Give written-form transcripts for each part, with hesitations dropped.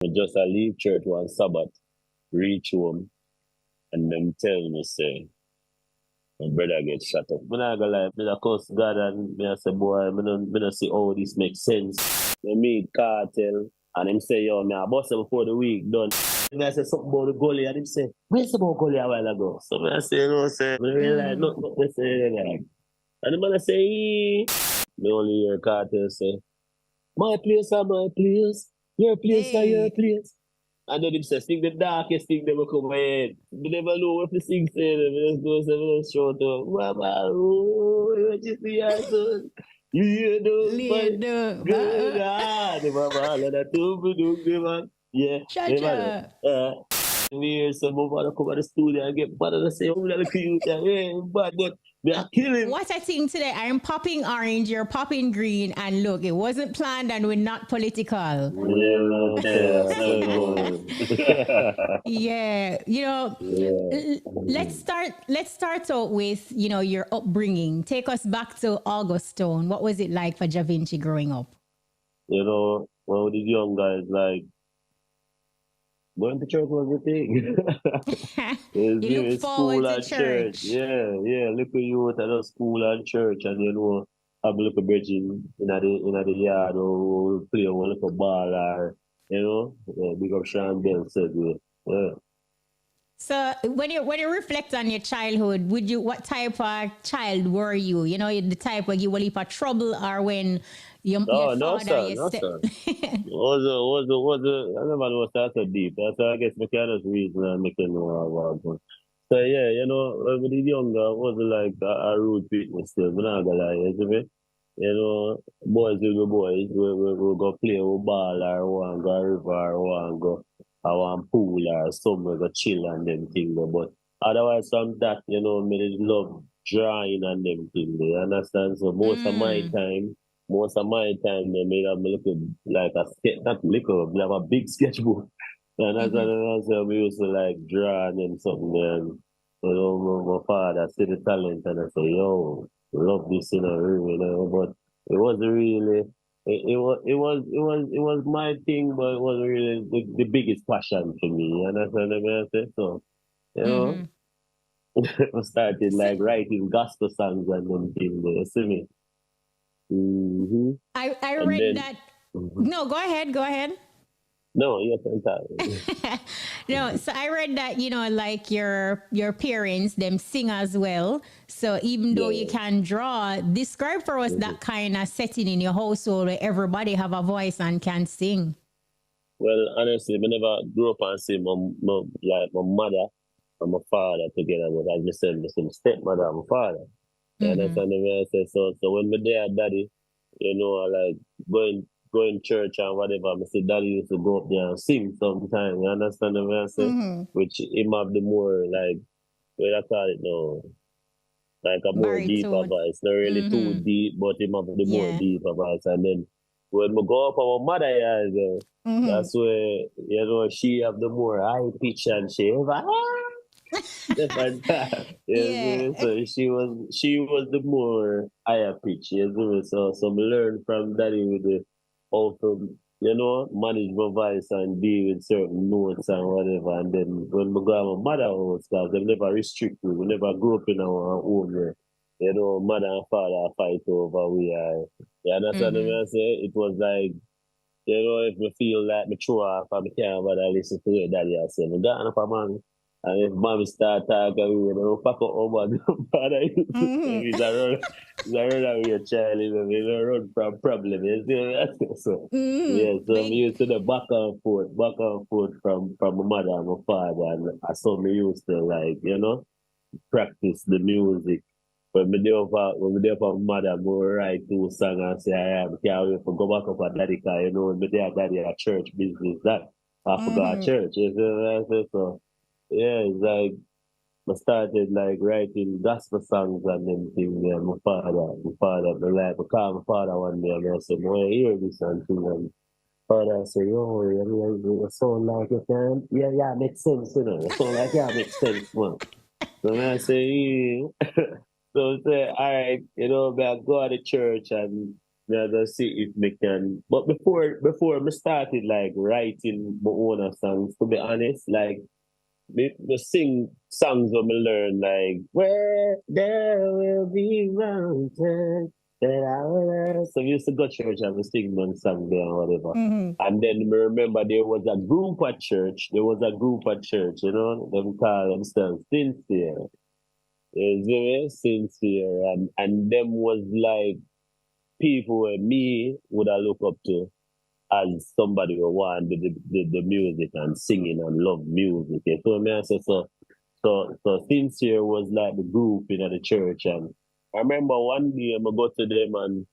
I just I leave church one Sabbath, reach home, and them tell me, say, my brother get shot up. I'm not gonna lie, I curse God and me I say, boy, I don't see how this makes sense. I meet cartel, and him say, yo, me I bust it before the week done. And I say something about the gully, and him say, where's about gully a while ago? So I say, you know, say, I realize, no, they say, like, and the man say, me only hear cartel say, my place are my place, your place are your place. And then him say, sing the darkest thing that will come my head. You never know what to sing, say them. Let's go, say, let's show to Mama, what you see, I son? You hear those, but good, the Mama, let that do, man. Yeah, Shut up. We hear some of them come to the studio and get bad and say, oh, let the cute, yeah, bad, but they are killing. What I think today, I'm popping orange, you're popping green, and look, it wasn't planned and we're not political. Yeah, you know, let's start out with, you know, your upbringing. Take us back to Augustone. What was it like for JAH VINCI growing up? You know, when these young guys, like, going to church was the thing. You look forward to church. Yeah. Look at you at the school and church, and you know, have a little bridging in the yard or play a little ball or, you know, big up Sean Bell said, yeah. So when you reflect on your childhood, what type of child were you? You know, the type where you will heap of trouble, or when your father, no, sir. I never know that so deep. That's I guess I can just reason and make it know about it. So yeah, you know, when we were younger, it was like a rude fitness still. I'm not gonna lie, you see me? You know, boys will be boys. We go play with ball or one go river or one go I want pool or somewhere go chill and them things. But otherwise from that, you know, me just love drawing and them things. You understand? So most of my time, they made up me look like a sketch, not little, we have a big sketchbook. And that's what we used to like draw and them something. And, you know, my father see the talent and I say, yo, love this, you know, but it wasn't really. It was my thing, but it wasn't really the biggest passion for me. And that's what I say. So, you know, I started like writing gospel songs and them things. You see me? I read that. No, go ahead. No, yes, entirely. No, so I read that, you know, like your parents, them sing as well. So even though you can draw, describe for us that kind of setting in your household where everybody have a voice and can sing. Well, honestly, I never grew up and see my mother and my father together, but as I said, my stepmother and my father. And that's what I say. So when my dad, daddy, you know, like going church and whatever, I say daddy used to go up there and sing sometimes. You understand what I say? Which him have the more like, what I call it now, like a more deeper voice. Not really too deep, but him have the more deeper voice. And then when we go up our mother here, that's where, you know, she have the more high pitch and she ever different time. So she was the more higher pitch. So we learned from daddy with the how to, you know, manage my voice and deal with certain notes and whatever. And then when we go to my mother house, because they never restrict me. We never grew up in our own way. You know, mother and father fight over we are. You understand what I say? It was like, you know, if we feel like me throw off and me can't bother listen to your daddy I say, me got enough of man. And if mommy start talking, you know, pack up over the father used to say, he's a runaway child, you know, run from problem. You see what I say? So, so me used to the back and forth from my mother and my father. And I saw me used to, like, you know, practice the music. When we there for mother, I write 2 songs and say, I can't wait for go back up at daddy, because, you know, when me there, daddy at church business, that I forgot church. You see what I say? So, yeah, it's like I started like writing gospel songs and them things. Yeah, my father, I called my father one day and I said, boy, I hear this and thing. And father said, yo, you sound like you can. Yeah, makes sense, you know. You sound like makes sense, man. So I say, yeah. So I say, all right, you know, I go to church and me just see if me can. But before me started like writing my own songs, to be honest, like me sing songs when me learn like where there will be mountains that I will. So we used to go to church and we sing one song there or whatever. And then me remember there was a group at church. There was a group at church, you know, them call themselves Sincere. It's very sincere and them was like people where me would I look up to as somebody who want the music and singing and love music. You know me? I say so Sincere was like the group in the church and I remember one day I go to them and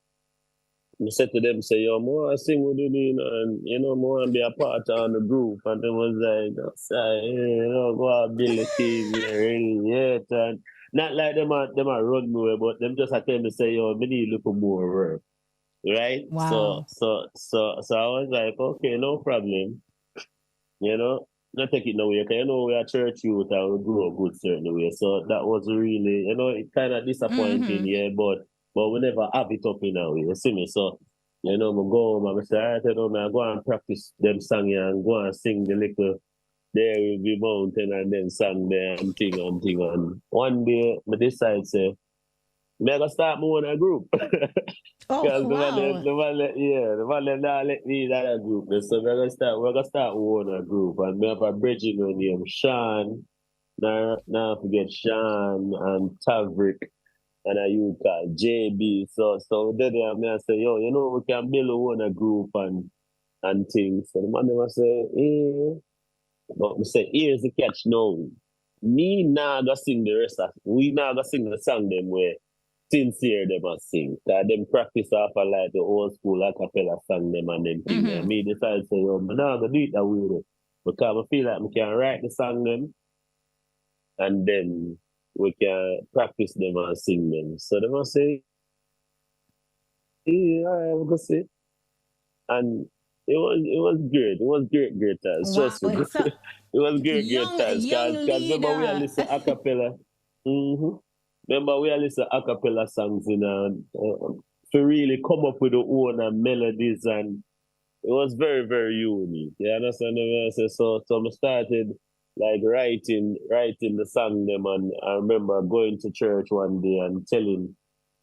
I said to them, say, yo, more I sing with you and you know, more and be a part of the group and they was like, say, you know, go out build a team really yet and not like them a run me, but them just attend to say, yo, we need a little more work. Right? Wow. So I was like, okay, no problem. You know, not take it no way. You know, we are church youth and we grew up good certain way. So that was really, you know, it kind of disappointing, yeah, but we never have it up in a way. You see me? So, you know, I go home and I say, all right, you know, I go and practice them song here and go and sing the little There Will Be Mountain and then song there and thing and thing. And one day I decide say, I'm gonna start my own group. Oh, Because wow. the one not let me in that group. So we're gonna start one a group and we have a bridging named Sean. Now forget Sean and Taverick and a youth called JB. So then I say, yo, you know, we can build one a group and things. So the man never say, but we say, here's the catch now. Me now gonna sing the rest of we now gonna sing the song them where Sincere them a sing. Cause them practice off of like the old school a cappella song them and them thing. And me decide to say, yo, I'm not gonna do it that way though. Because I feel like we can write the song them and then we can practice them and sing them. So they must say, yeah, I'm gonna say. And it was great. It was great times. Wow. Trust me. So, It was great times. young Because remember we are leader. listening a cappella. Remember we are listening a cappella songs to really come up with the own melodies and it was very, very unique. You understand what I say? So I started like writing the song them and I remember going to church one day and telling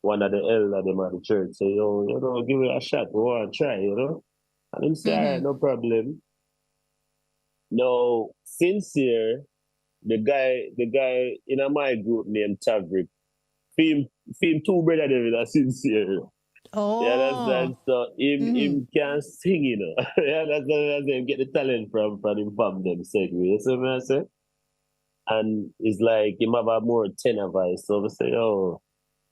one of the elder them at the church, say, yo, you know, give it a shot, we want to try, you know? And him say, all right, no problem. Now, Sincere, the guy in my group named Taverick, film two brother them are Sincere. You understand? Oh. So him can sing, you know. You understand? Him get the talent from him from them segway. You see what I say? And it's like him have a more tenor voice. So we say, oh,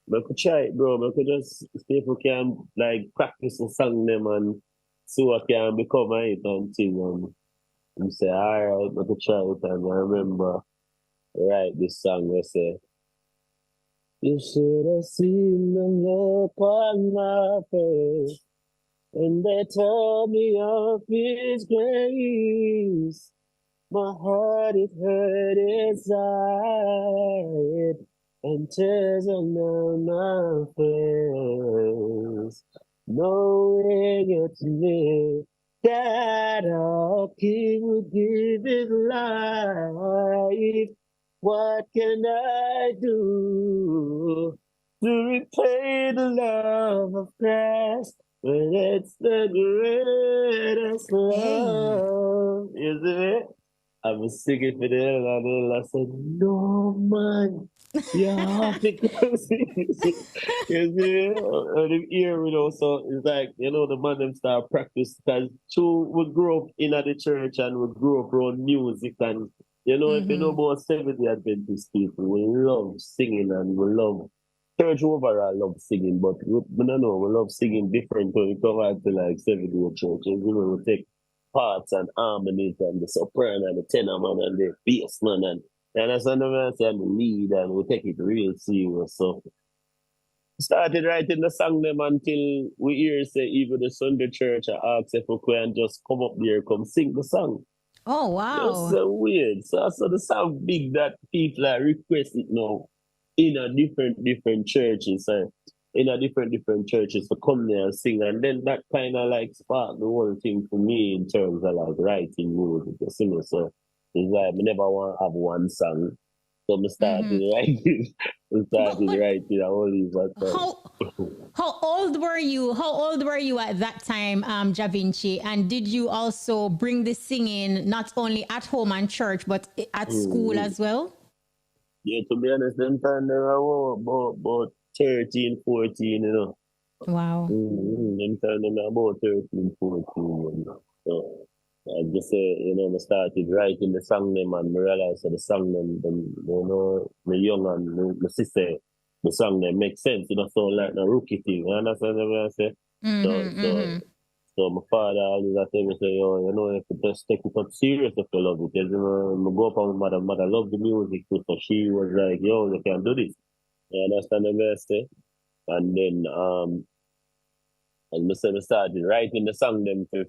we could try it, bro. We could just see if we can like practice and sing them and see what can become a hit and thing. And say, all right, we could try it. And I remember write this song. We say, you should have seen the look on my face when they told me of His grace. My heart it hurt inside, and tears are down my face. Knowing it's me that our King would give His life. What can I do to repay the love of Christ when it's the greatest love? Is it? I was singing for them and I said, no man, you have to come sing. You see? And in here, you know, so it's like, you know, the man them start practice because we grew up in the church and we grew up around music and you know, if you know about Seventh-day Adventist people, we love singing and we love church overall love singing, but we don't know, we love singing different when we come out to like Seventh-day churches. You know, we take parts and harmonies and the soprano and the tenor man and the bass man and that's another and the lead and we take it real serious. So started writing the song them until we hear say even the Sunday church I ask if we can just come up there, come sing the song. Oh, wow. That's so weird. So the sound big that people are requesting now in a different churches. in a different churches to come there and sing, and then that kind of like sparked the whole thing for me in terms of like writing music, you see me. So it's like I never want to have one song. So I started writing. Writing all these How old were you? How old were you at that time, JAH VINCI? And did you also bring the singing not only at home and church, but at school as well? Yeah, to be honest, them time they were about 13, 14, you know. Wow. Them time they were about 13, 14, you know. So I just say, you know, I started writing the song them and I realized that the song them you know, the young and the sister, the song them make sense, you know, so like the rookie thing, you understand what I say? So my father always tell me, say, yo, you know, if you just take it up serious if you love it. Because, you know, I go up on my mother loved the music too, so she was like, yo, you can do this. You understand what I say? And then and I started writing the song them for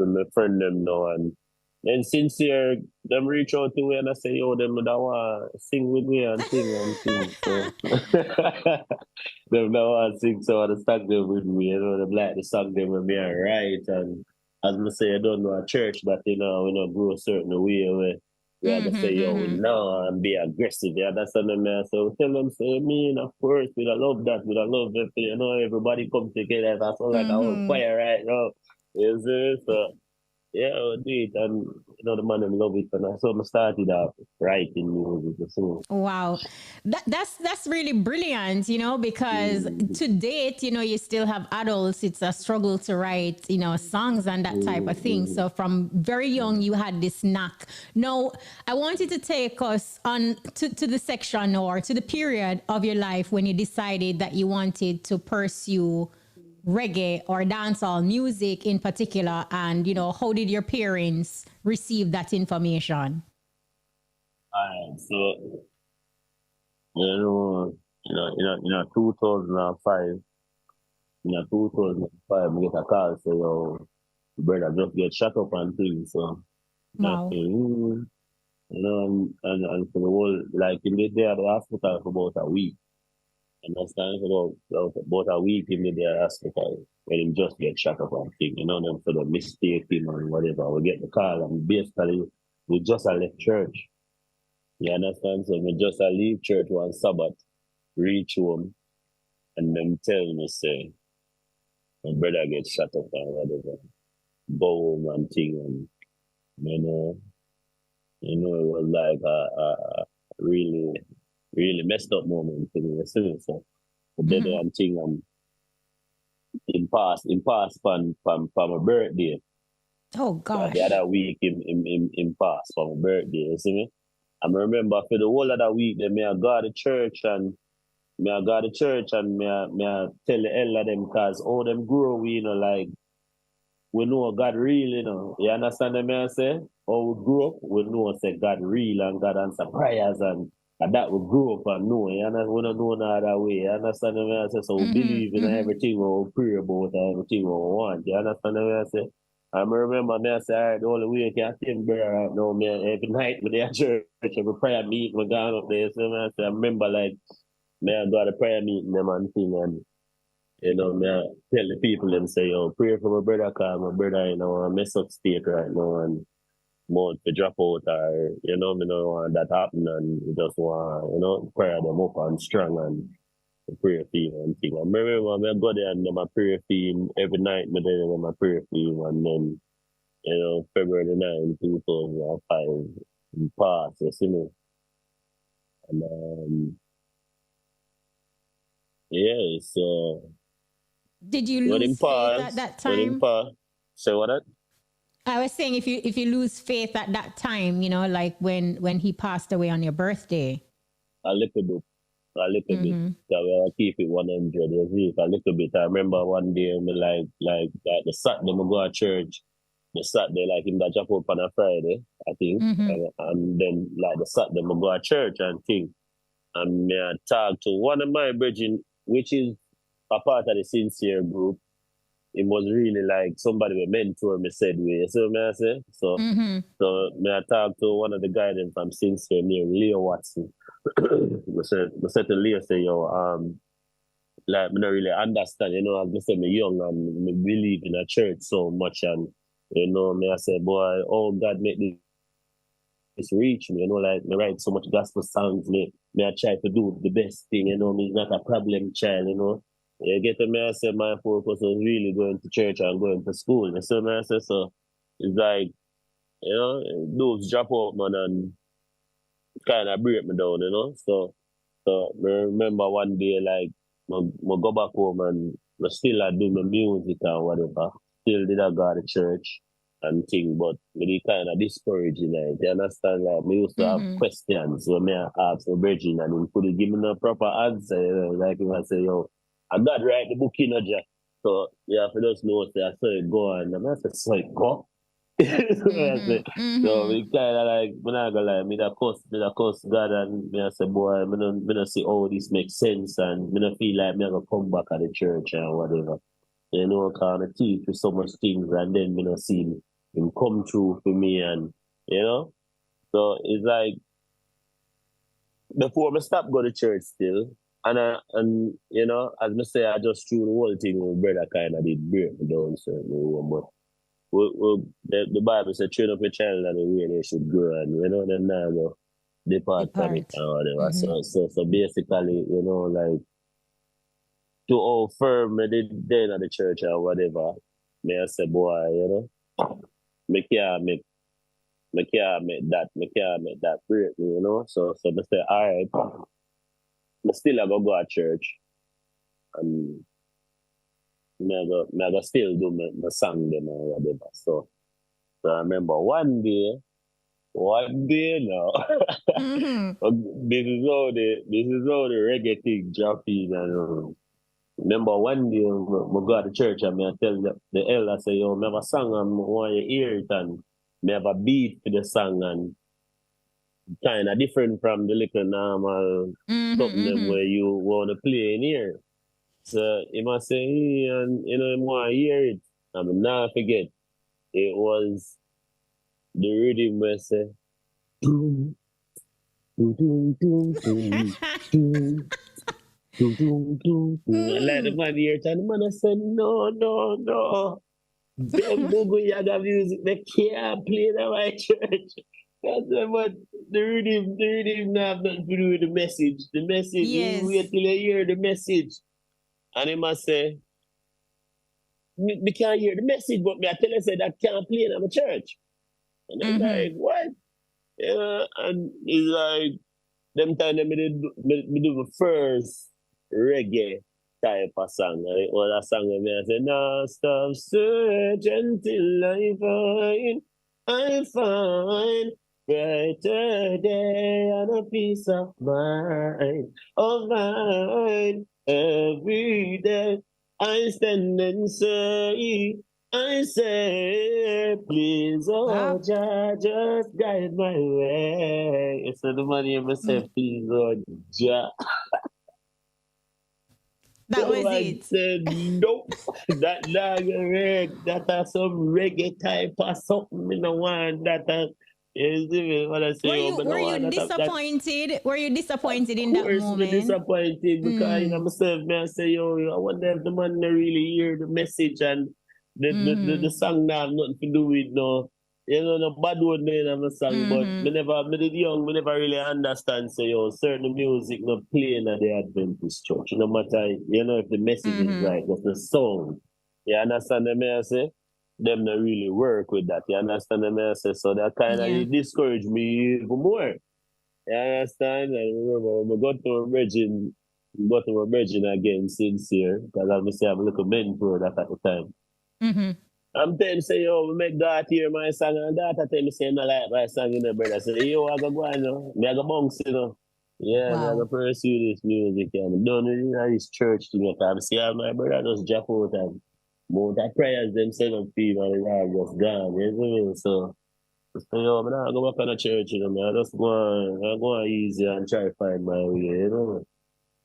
my friend them now, and then sincere them reach out to me and I say, yo, them that want sing with me and sing. So them that want sing, so I want to sing them with me, you know, them like the song them with me and write. And as I say, I don't know a church that, you know, we don't grow a certain way where we have to say, yo, no, and be aggressive. Yeah, that's what I mean. So tell them, say, me, of course, we don't love that. We don't love that. You know, everybody come together. That's all like a whole fire right now. You see? So, yeah, I do it. And, you know, the man them love it. And so I started out writing music. So. Wow. That's really brilliant, you know, because to date, you know, you still have adults. It's a struggle to write, you know, songs and that type of thing. So from very young, you had this knack. Now, I wanted to take us on to the section or to the period of your life when you decided that you wanted to pursue reggae or dancehall music in particular. And, you know, how did your parents receive that information? So, you know, 2005, we get a call, say, yo, brother just get shut up and things. So, wow. You know, and for the whole, like, in the day at the hospital for about a week. And that's kind of about a week in the hospital when him just get shut up and things, you know, them for the mistake him and whatever. We get the call and basically we just left church. You understand? So we just leave church one Sabbath, reach home, and them tell me, say, my brother gets shut up and whatever. Go home and thing, and you know, it was like a really messed up moment for me. So then I'm thinking in past from my birthday. Oh gosh. The other week in past for my birthday, you see me? I remember for the whole of that week, then I go to church and me I tell the elder them cause all them grow, you know, like we know God real, you know. You understand what I say? How we grew up, we know say God real and God answer prayers and that we grew up and know. You understand? We don't know no other way. You understand what I say? So we believe in everything we pray about and everything we want. You understand what I say? I remember me I say, all right, the only way I can think better right now, man, every night with the church, every prayer meeting, we gone up there. So I say, I remember like, man, I got a prayer meeting them and thing, and you know, me I tell the people them say, yo, pray for my brother, cause my brother, you know, a mess up state right now and more to drop out or, you know, me don't want that happen and just want, you know, prayer them up and strong and prayer theme and thing. I remember I go there and my prayer theme every night, me there with my prayer theme, and then, you know, February 9, 2005, in past, you see me. And yeah, so did you lose faith at that time? Say what that? I was saying if you lose faith at that time, you know, like when he passed away on your birthday. A little bit. So I keep it 100. You see, a little bit. I remember one day, me like the Saturday, I go to church. The Saturday, like him that jump up on a Friday, I think. And then like the Saturday, I go to church and think. And me I talk to one of my brethren, which is a part of the sincere group. It was really like somebody who mentor me said we. So me I say? So me I talk to one of the guys from sincere near Leo Watson. I said to Leo, say, yo, like, I don't really understand, you know, as I say, I'm young and I believe in a church so much and, you know, me I say, boy, oh, God make this reach me, you know, like, me write so much gospel songs, me I try to do the best thing, you know, me is not a problem child, you know. You get me, I say, my focus was really going to church and going to school. So, me I say, so, it's like, you know, those drop out, man, and kind of break me down, you know. So I remember one day, like, I go back home and I still I do my music and whatever. Still did I go to church and thing, but me kind of discouraging it. You understand? Like, me used to have questions when me ask my brethren and he couldn't give me no proper answer. You know? Like, if I say, yo, I got write the book in a jar. So, yeah, for those notes, I saw it go and I said, so it go. So we kind of like, I'm not gonna lie, me da cuss God and me I say, boy, me don't see how this makes sense and me don't feel like me gonna come back at the church or whatever. You know, kind of teach with so much things and then me don't see him come through for me and, you know. So it's like, before me stop go to church still, and you know, as me say, I just threw the whole thing with brother kind of did break me down certainly, but the Bible says, train up a child and the way they should grow, and you know, then now go depart from it and whatever. So basically, you know, like, to how firm me did then at the church or whatever, may I say, boy, you know, me can't make that break me, you know. So me say, all right, me still have to go to church and me go still do my song them or whatever. So I remember one day now, this is how the reggae thing drop in. And remember one day I go to church and I tell the elder, say, yo, I have a song and I want you to hear it, and I have a beat for the song and kind of different from the little normal something them where you want to play in here. So he must say, hey, and you know, I want to hear it. And now forget, it was the rhythm where say, doom, doom, doom, doom, doom, doom, doom, doom, doom, doom. And like the man here, and the man I said, no. Them Google Yaga music, they can't play that my church. That's what the rhythm now have nothing to do with the message. The message, you wait till you hear the message. And he must say, me can't hear the message, but me I tell you say that can't play in my church. And I'm like, what? Yeah, and it's like, them time me do the first reggae type of song. And it was a song where me I say, no stop search until I find brighter day and a peace of mind. Every day I stand and say, please, oh, Jah, just guide my way. It's the money of myself, please, oh, Jah. That was I it. said, nope, that not correct. That are some reggae type or something in the one that is what I say. Were you disappointed? Were you disappointed in that moment? Of course, disappointed because you know myself. I say, yo, I wonder if the man really hear the message and the song now have nothing to do with no. You know, no bad word in the song, but me did young, me never really understand. So, yo, certain music not playing at the Adventist church. No matter, you know, if the message is right, but the song. You understand what I say? Them not really work with that. You understand what I say? So that kind of discouraged me even more. You understand? I remember when I got to my virgin again sincere, because obviously I'm a little mentor that at the time. I'm telling him, say, yo, we make God hear my song, and that I tell me, say, no like my song, you know, brother. I say, yo, I go on, you know. Me I go bounce, you know. Yeah, me I go pursue this music, and I'm done in this church thing. I see how my brother just drop out and mount that prayers, them say no people, and the Lord just gone, you know. So, yo, man, I go back on the church, you know, man. I just go on easy and try to find my way, you know.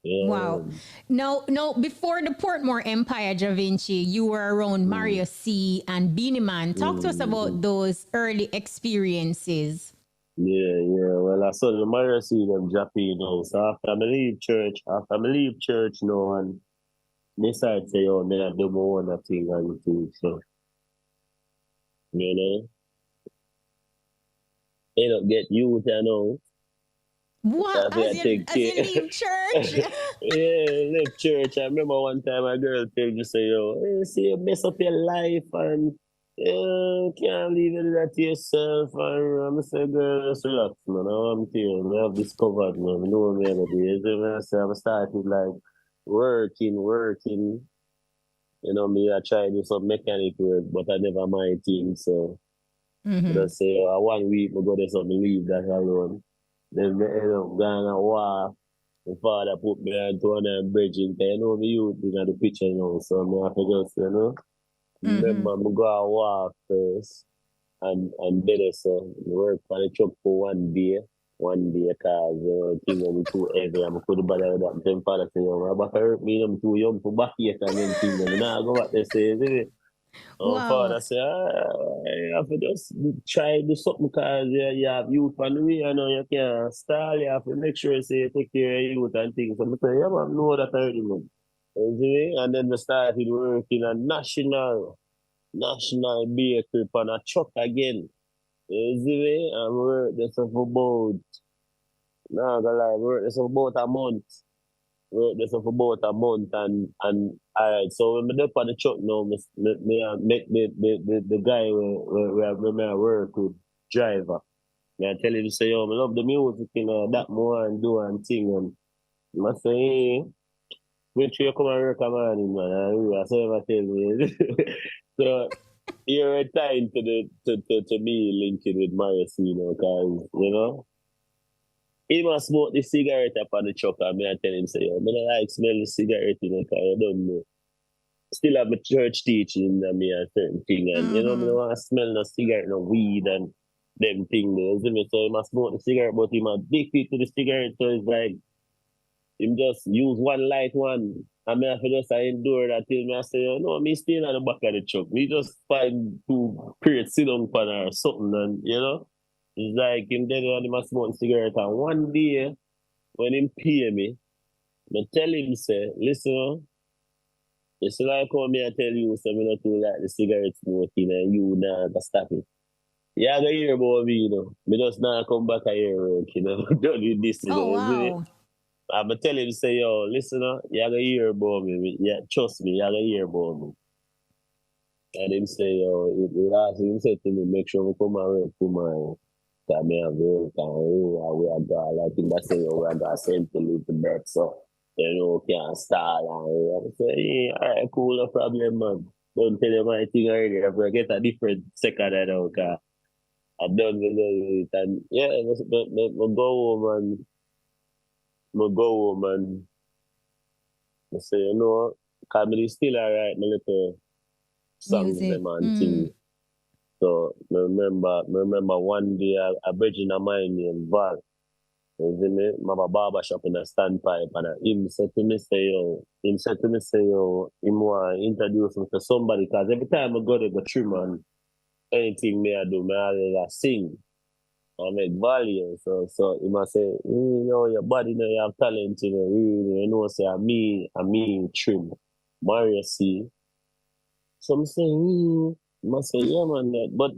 Yeah. Wow. No, before the Portmore Empire, JAH VINCI, you were around Mario C. and Beanie Man. Talk to us about those early experiences. Yeah. Well, I saw the Mario C. them dropping, you know. So after I leave church now, and decide say, yo, me I do more one thing and thing. So, you know, they don't get youth, you know. What? That's why I take As care. you leave church? Yeah, left church. I remember one time a girl told me, say, yo, see, you mess up your life and you can't leave it that to yourself. And I'm say, girl, just relax, man. I'm telling you, I've discovered, man. I know me every day. So I say, I've started like working. You know, me, I try to do some mechanic work, but I never mind things. So I Mm-hmm. just say, one week, I go there, so I leave that alone. Then I end up going and walk. My father put me on to one bridging. You know, me youth in the picture now, so I have to just, you know, Mm-hmm. remember, I go and walk first and better, so I work for the truck for one day, cause, things are too heavy, I'm going to bother with that. Then father say, yo, I'm about to hurt me, I'm too young for back yet, and then things, and now I go back there, say, is it? Wow. Father say, you have to just try to do something because you have youth on the way, you know, you can't stall, you have to make sure you say you take care of youth and things. So I say, yeah, man, know that already, man. You see me? And then we started working a national bakery on a truck again. You see me? And we worked this for about, no, gonna lie, we worked this for about a month. Work this for about a month and all right. So when I up on the truck now, make the guy where me I work with driver. Me I tell him say, yo, I love the music, you know, that more and do and thing and I say, hey, make sure you come and work a morning, man. And that's what I tell me. So you're a time to me linking with Marius, you know, cause you know. He must smoke the cigarette up on the truck and me I tell him say, yo, I don't like smell the cigarette, you know, because I don't know. Still have a church teaching and me a certain thing and you know, I don't want to smell no cigarette, no weed and them thing there. So he must smoke the cigarette, but he must addicted to the cigarette, so it's like him just use one light one. And me have to just endure that till me I say, oh, no, me staying at the back of the truck. We just find two crates sit down for or something and you know. It's like him dead and he must smoke cigarette and one day when him pay me, I tell him say, listen, it's like how me I tell you, so me not too like the cigarette smoking and you nah go stop it. You gonna hear about me, you know. Me just not come back here work, you know. Don't do this, you Oh know, isn't it? wow. I'm gonna tell him say, yo, listen, you gonna hear about me. Yeah, trust me, you gonna hear about me. And him say, yo, it ask him say to me, make sure we come and work for my that me have work and we are going like him that say, yo, we are going to send to leave the bed, so you know, can't stall and I say, yeah, all right, cool, no problem, man. Don't tell you my thing already. I'm gonna get a different second I know, cause I'm done with it. And yeah, I go home and I say, you know, cause me still alright, my little songs Music. them and things. So I remember one day I bridge in a mind named Val. You see me? I have a barber shop in a standpipe and him said to me say, yo, him want to introduce me to somebody because every time I go to the trim and anything me I do, me always sing. I make value. So he must say, you know, your body, you know, you have talent, you know, say, I me, trim. Mario C. So I'm saying, must say, yeah, man. But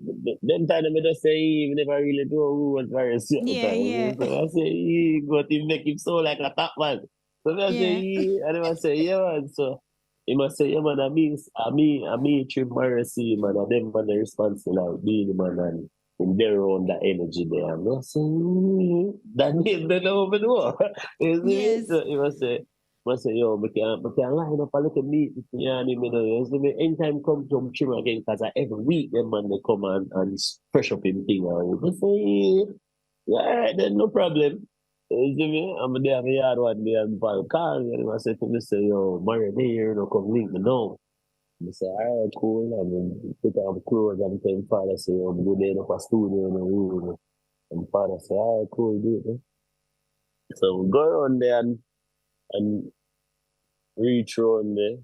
them time I just say, he never really do what various certain Yeah, time. yeah. So I say, but he make him so like a top man. So I say, Yeah. and I say, yeah, man. So he must say, yeah, man, I me, Trim Morrissey, man, and them man, the responsible, like, being the man, and in their own that energy there. And I say, that name, they don't even know. You see me? Yes. So he must say, yo, we can line up a little meet you know, you know, you see me, anytime come to Trim again, because every week, them man, they come and fresh up in thing, and we say, yeah, all right, then no problem. You see me? I'm there, I'm yard one day, and Paul call me, and I say to me, say, yo, Mario, they here, no come link me now. I say, all right, cool. I mean, put on clothes, I'm telling father, say, yo, I'm good there, up a studio, in the room. And father say, all right, cool, do it. So we go around there and reach around there.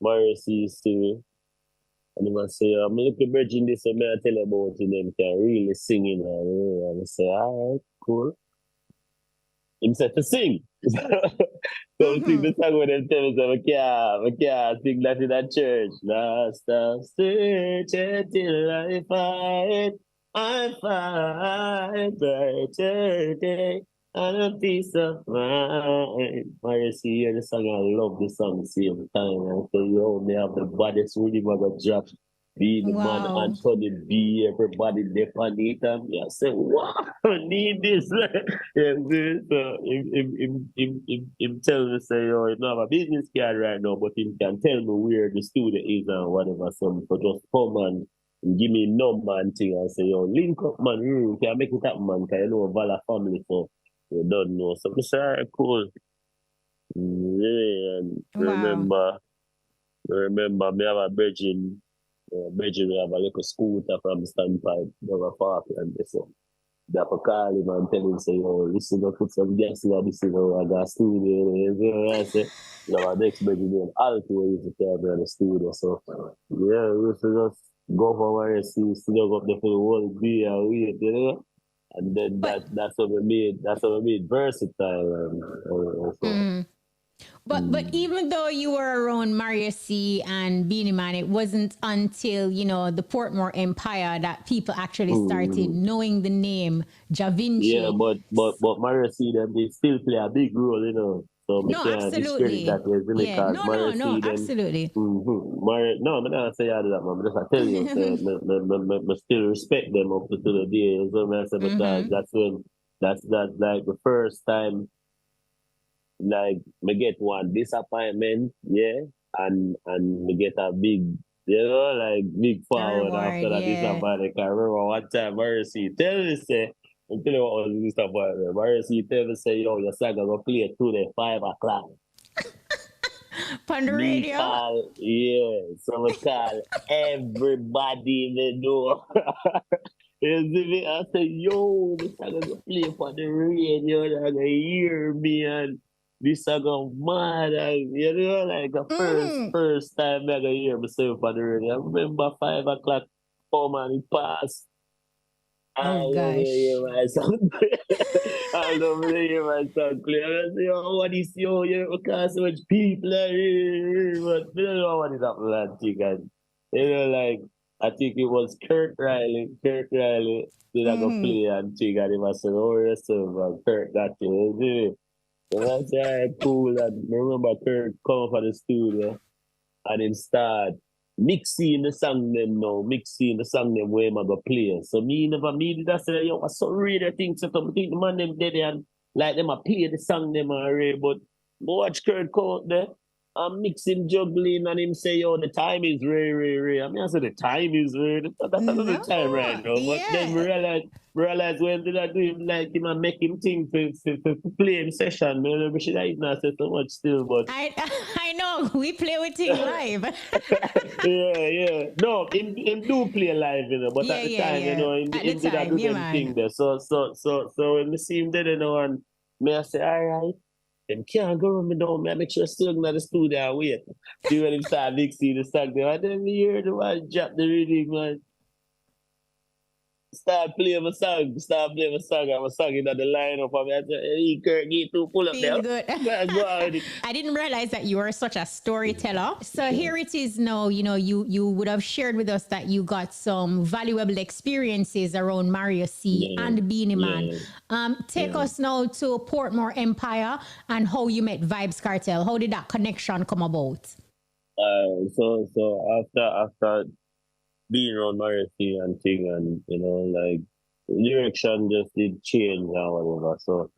Mario sees to me. And he must say, I'm looking bridging this, so may I tell you about it, them can really sing, you know. And I say, all right, cool. him said to sing. So sing the song when them tell me, so I can't sing that in a church. Now stop searching till I find brighter day and a peace of mind. I see the song, I love the song same time. I say, yo, me have the baddest really mother drop. Be the man, Anthony B, everybody there on it. And I say, wow, I need this. Yeah, so him tell me, say, yo, you don't have a business card right now, but he can tell me where the studio is and whatever. So for just come and give me number and thing and say, yo, link up, man, can make it happen, man, because you know Vala family, so you don't know. So I say, all right, cool. Yeah, and remember, me have a bridging. We have a little scooter from Standpipe, never park and so. They have to call him and tell him, say, oh, listen, I put some gas in this, I got a studio. I say, our next bridging name, Alto, used to tell me in the studio. So, yeah, we used to just go for where see, still up there for the whole day and wait, you know? And then that's what we made versatile and so. But even though you were around Mario C and Beanie Man, it wasn't until, you know, the Portmore Empire that people actually started knowing the name JAH VINCI. Yeah, but Mario C them, they still play a big role, you know. So no, absolutely. That way, really, yeah. No, absolutely. No, I'm not say all that, man. Just I tell you, I still respect them up to the day. So I say, because that's like the first time, like me get one disappointment, yeah, and me get a big, you know, like big forward after that disappointment. I remember one time Mercy tell me say, I'm telling you what was disappointment. Mercy tell me say, yo, your song gonna play today 5 o'clock. On the radio? So I call everybody they know. I say, yo, this song gonna play for the radio, they're gonna hear me and this song mad, you know, like the first time I hear myself on the radio. I remember 5 o'clock, come and it passed. Oh, gosh. I love to hear my song clear. I say, oh, what is because so much people are here, but I don't know what is happening that thing. And, you know, like, I think it was Kurt Riley did I go play and thing, and he was saying, oh, yourself, and Kurt got you. So that's cool. And remember Kurt come for the studio and him start mixing the song them where I'm gonna play. So me did I say, yo, I so really think so come think the man them dead and like them I play the song them already, but watch Kurt come out there. I'm mixing, juggling, and him say, yo, the time is rare. I mean, I said the time is rare. That's another time right now. But then realize when did I do him like him and make him think for play him session. We should have not said so much still, but I know we play with him live. yeah. No, him do play live, you know, but at the time, you know, him did that do them thing there. So when we see him there, you know, and me I say, all right. Them can't go run me down. I make sure still in the studio and wait. See when him start mixing the song there. And then we hear the man drop the rhythm, man. Start playing my song. I'm a song in the lineup. I said, hey, Kurt, get to pull up Feel there. Good. I didn't realize that you were such a storyteller. So here it is now, you know, you would have shared with us that you got some valuable experiences around Mario C and Beanie Man. Take us now to Portmore Empire and how you met Vybz Kartel. How did that connection come about? So after being around Marcy and thing and, you know, like, the direction just did change and whatever. So,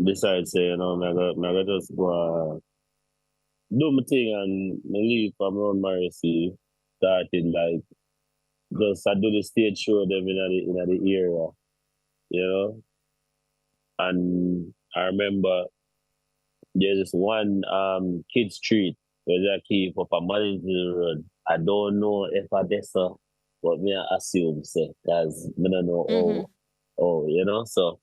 besides, say, you know, I just go do my thing and leave from around Marcy. Started, like, just I do the stage show them in the area, you know. And I remember there's this one Kid Street where they keep up a Managing Road. I don't know if I guess so. But me I assume so, because I don't know you know, so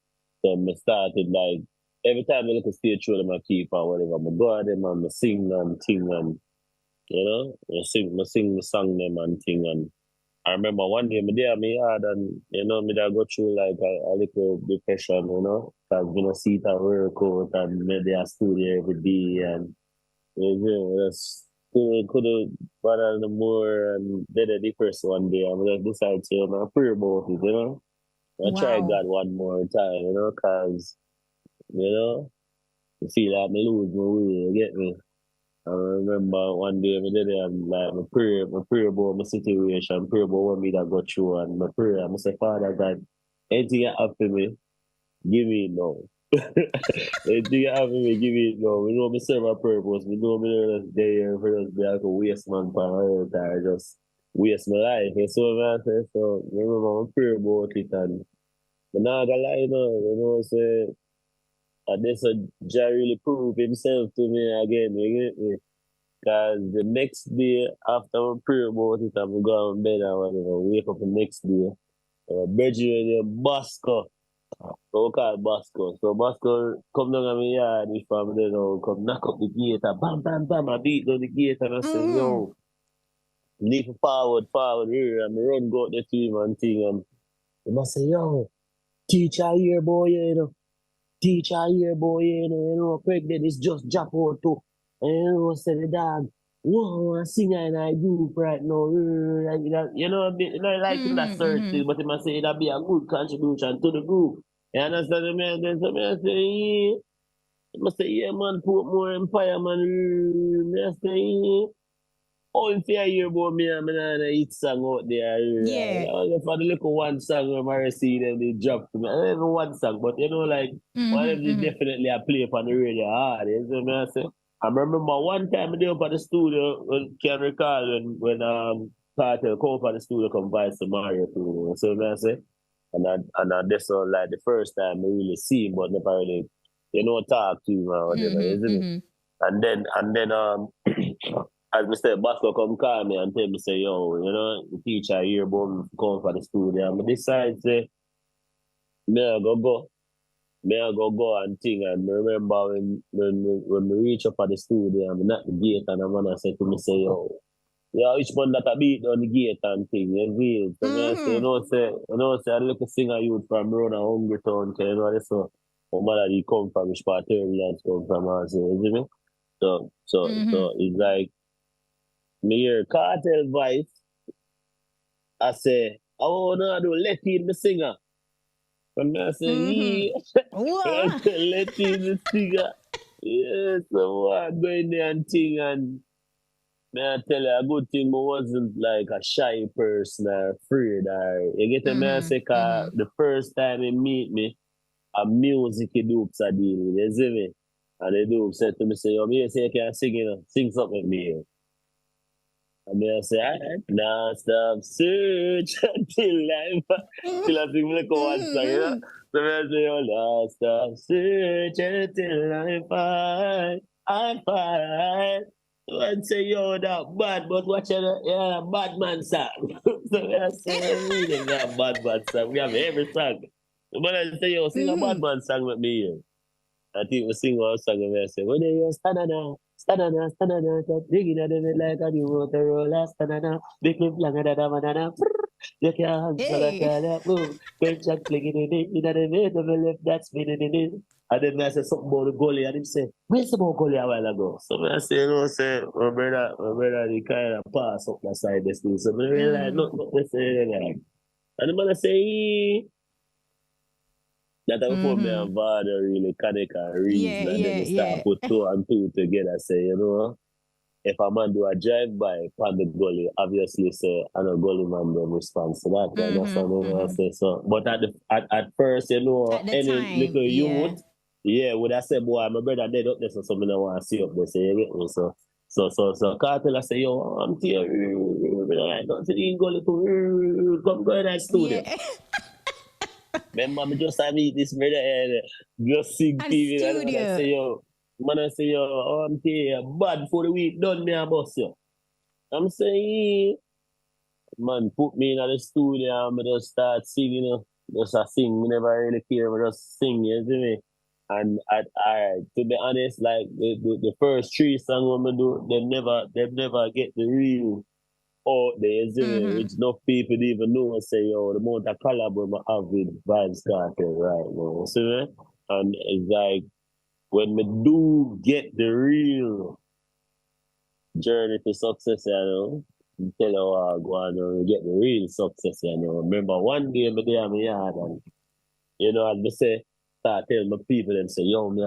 I started like every time I look at stage show them I keep or whatever, I go at them and I sing and thing and you know, I sing the song them and thing I remember one day, me there, me hard, and me that go through like a little depression, because see it at work out, and me there studio every day, and just could have bother no more, and did a depressed one day, and I just decided to pray about it, I try Wow. God one more time, because you feel like me lose my way, you get me? I remember one day I did it and like my prayer about my situation, pray about what me that go through and my prayer. I say, Father God, anything you have for me, give me it now. Anything you have for me, give me it now. We know me serve a purpose. We know me not just there for just be like a waste man for earth or just waste my life. And so I say, so remember my prayer about it and I'm not gonna lie, say and this Jah really prove himself to me again, you get me? Because the next day, after I pray about it, I'm going to bed and whatever, wake up the next day. Brethren in Bosco, so we call it Bosco. So Bosco come down on my yard if I'm there now, come knock up the gate and bam, bam, bam, I beat down the gate and I say, yo, need to forward here. And I run go out there to him and thing and he must say, yo, teacher here, boy, teacher here, boy, pregnant is just drop out too. And say the dog, whoa, singer and I do right now. A bit, like that search thing, but he must say that be a good contribution to the group. You understand me? And then somebody say, he must say, yeah, man, put more empire, man. I say, oh, if you hear about me, I'm gonna hit song out there. Yeah. If I look at one song where I see them, they drop to me. I don't even one song, but like, one of them definitely I play upon the radio hard. You know what I say? I remember one time I did up at the studio, can recall when Carter come up at the studio, come by some Mario to me. So I say? And this was like the first time I really see him, but never really, talk to him or whatever, isn't it? And then as Mr. Basco come call me and tell me, say, yo, the teacher here about me come for the studio. And I decide, say, may I go and think. And I remember when we reach up at the studio, I'm at the gate and I'm gonna say to me, say, yo, yeah, which one that I beat on the gate and thing, you know? So I say, I look a singer youth from around a hungry town, that's so mother he come from, which part lands come from, also, you know? So it's like, me hear cartel voice, I say, oh no, do let in the singer. And I say, let in the singer. Yeah, so I'm going there and thing and may I tell you a good thing, but wasn't like a shy person or afraid or you get a man say the first time he meet me, a music he dupes a deal with, you see me? And the dupe said to me, say, yo, me say you can sing, sing something with me. And I say, nah, stop search until I sing like one song, So I say, oh, nah, stop search until I find. So I say, yo, that bad, but watch it, bad man song. So I say, really, that bad man song. We have every song. But I say, yo, sing a bad man song with me here. I think we sing one song and I say, when you stanana, digging at it like a new water roller, stanana, big live longer than a banana. You can't move. Don't just fling it in it, the left that's spinning in it. And then I say something about the goalie, and him say, where's the goalie a while ago? So I say, my brother, he kind of pass up the side this thing. So I realize, look, let's say, and the man say, that before me and Vada really connect and reason and then we start put two and two together. Say, if a man do a drive-by on the gully, obviously say, I know gully man don't respond to that. That's what I say. So, but at first, any time, little youth, would I say, boy, my brother dead up there, so something I want to see up there. Say, you get me? So Cartel, I say, yo, I'm here. I don't see the gully to come go in that studio. Remember, me just have meet this brother and just sing TV and I say, yo, I'm here, bad for the week, done me a bus, yo. I'm saying, man, put me in the studio and I just start singing, just a sing, me never really care, I just sing, you see me? And to be honest, like the first three songs we do, they never get the real out there, you see me, which enough people didn't even know, say, yo, the amount of collab I have with Vibes Cartel right now, you see me? And it's like, when we do get the real journey to success, you know, you tell you how I go on and get the real success, you know. Remember, one day, I'm there in my yard, and, you know, as I say, start telling my people, them say, yo, me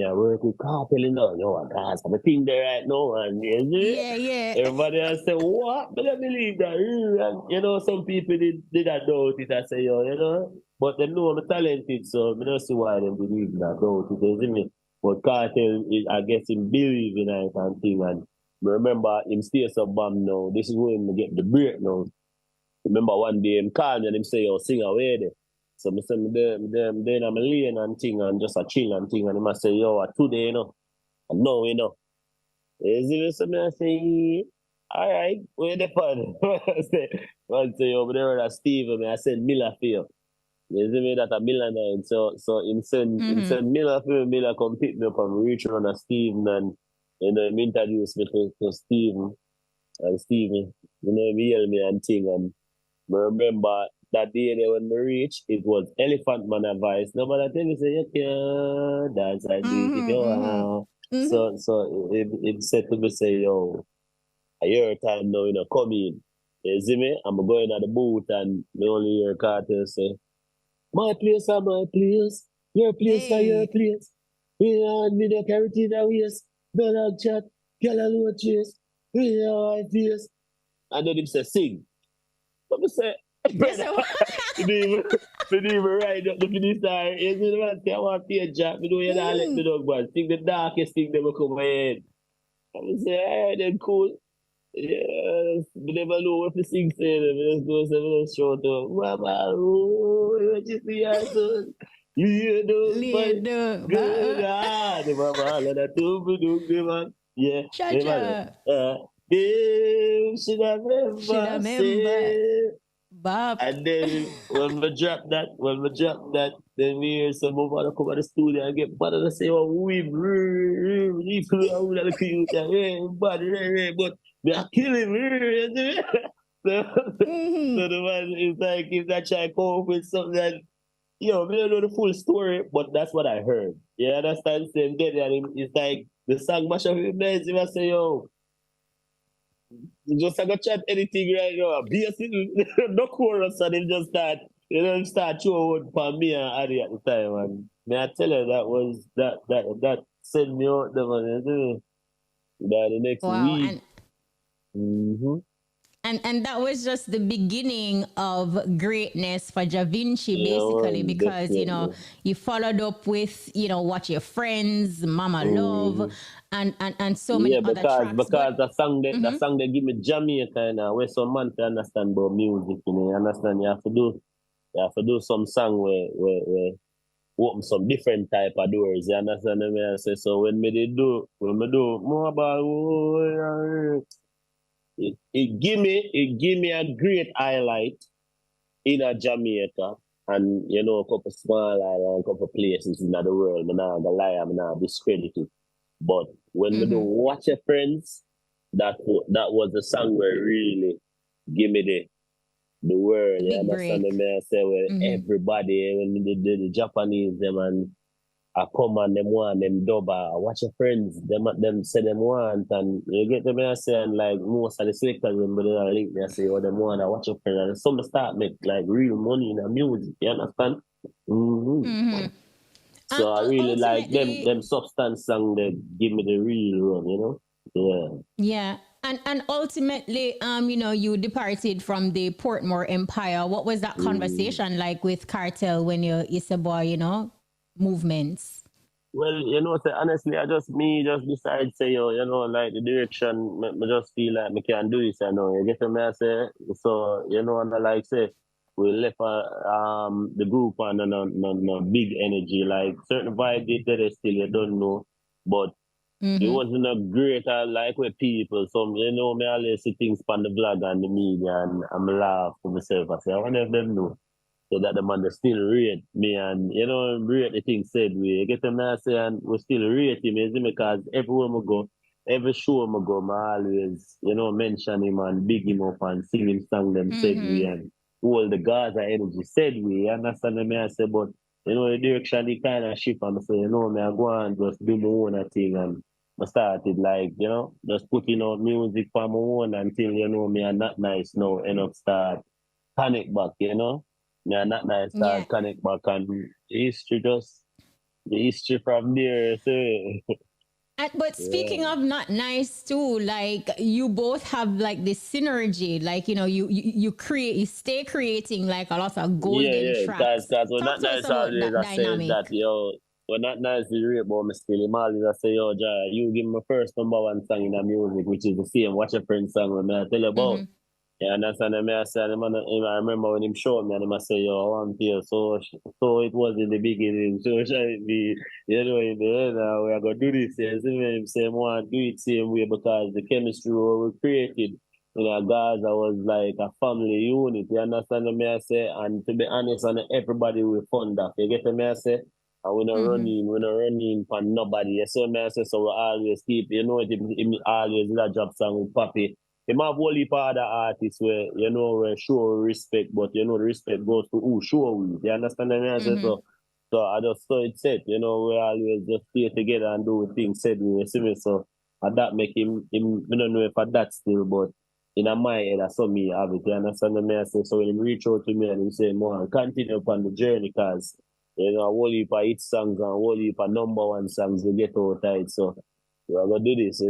I work with Cartel, you know, guys, I'm a thing there right now, and Yeah. everybody else say, what? But I believe that, and, you know, some people did not doubt it, I say, yo, you know, but they know I'm talented, so I don't see why they believe that, doubt it, you see me? But Cartel, I guess him believe in it and thing, and remember him stay so bomb now, this is when we get the break now. Remember one day him called me and him say, yo, sing away there. So I say, I'm a lane and thing and just a chill and thing. And he must say, yo, today, you know. And now, you know. You see me? So I say, all right, where the fun? I say, yo, but there was Steve, I said Miller for you. You see me? That a Miller nine. So him send Miller for me, Miller come pick me up and reach around to Steven and, you know, him introduce me to Steven. And Steven, you know, he yell me and thing. And I remember that day there when we reached, it was Elephant Man advice. Nobody tell me, say, you can dance and do it if you want. So it said to me, say, yo, a year time now, you know, come in. You see me? I'm going at the booth and the only hear Carter say, my place are my place. Your place are your place. We are me the carrot in the waist. Dog chat. Girl alone chase. We are my face. And then him say, sing. But I say, didn't even ride up the finish line. You see the man say, I want to pay a job. You know, you don't let me know, man. Sing the darkest thing that will come my head. I say, hey, then cool. Yes, we never know what to sing, say them. We just go say, we just shout out, Mama, what you see, your son? You know, good, the Mama, and that too, man. Yeah, Damn, should I remember, say. And then when we drop that, then we hear some of us come to the studio and get better and say, oh, we but we are killing so the man is like, if that child come up with something that, you know, we don't know the full story, but that's what I heard. You understand? Same day, and it's like the song mash up with nice. If I say, yo, just I got chat anything right now. No chorus, and then just start showing for me and Ari at the time. And may I tell you that sent me out the man by the next week. And that was just the beginning of greatness for JAH VINCI, basically, because, you know, you followed up with, you know, Watch Your Friends, Mama Love, and so many other tracks. Because the song they give me Jamaica, where some man to understand about music, you know, you understand, you have to do some song where open some different type of doors, you understand what I say? So when we do more about it give me a great highlight in a Jamaica and, you know, a couple small island, a couple places in the world. I'm not gonna lie, I'm not discredited. But when we do Watch Your Friends, that was the song where really give me the word. You understand what I say? Where everybody, when the Japanese them and I come and them want them dub, Watch Your Friends, them say them want, and you get them I say, and like most of the selectors them but they don't link me, I say, oh, them want Watch Your Friends, and some start make like real money in the music, you understand? So I really like them substance song that give me the real run, you know? Yeah. And ultimately, you know, you departed from the Portmore Empire. What was that conversation like with Cartel when you said, boy, you know, movements? Well, you know, honestly, I just decide say, yo, you know, like the direction, I just feel like I can do this, you know. You get what I say? So, you know, and I like say, we left the group on no big energy, like certain vibe there still you don't know, but it wasn't a great like with people. So you know, me always see things on the blog and the media, and I'm laugh to myself. I say, I wonder if them know, so that the man they still rate me, and you know, rate the thing said we get them now say, and we still rate him, because everywhere we go, every show I go, I always, mention him and big him up and sing him song them said we and all the Gaza energy said we. You understand me? I say, but the direction he kind of shift and I say, me I go and just do my own thing and I started like, just putting out music for my own until me are not nice now, start connect back, Me are not nice start connect back and the history from there, so but speaking of not nice too, like you both have like this synergy, like you stay creating like a lot of golden tracks. Because we're not nice always. I say that we're not nice to rate, but me still him always. I say JAH, you give me first #1 song in the music, which is the same Watch a Friend song when I tell you about. Yeah, and that's what I say. I remember when him showed me, and I say, I want to. So it was in the beginning. So it be, in the end, we are going to do this. Him say, want to do it same way because the chemistry we created, guys, I was like a family unit. You understand what I say? And to be honest, and everybody will fund that. You get what I say? And we're not running for nobody. So I say, so we always keep, it always that job song with Papi. They have whole heap of other artists where, where show respect, but the respect goes to who show we. You understand what I mean? So I just saw it said, we always just stay together and do things said we see me. So that make him I don't know if I that still, but in my head I saw me have it. You understand what I mean? So when he reach out to me and he say, more continue upon the journey because a whole heap of hit songs and a whole heap of #1 songs we get out of it. So we're going to do this.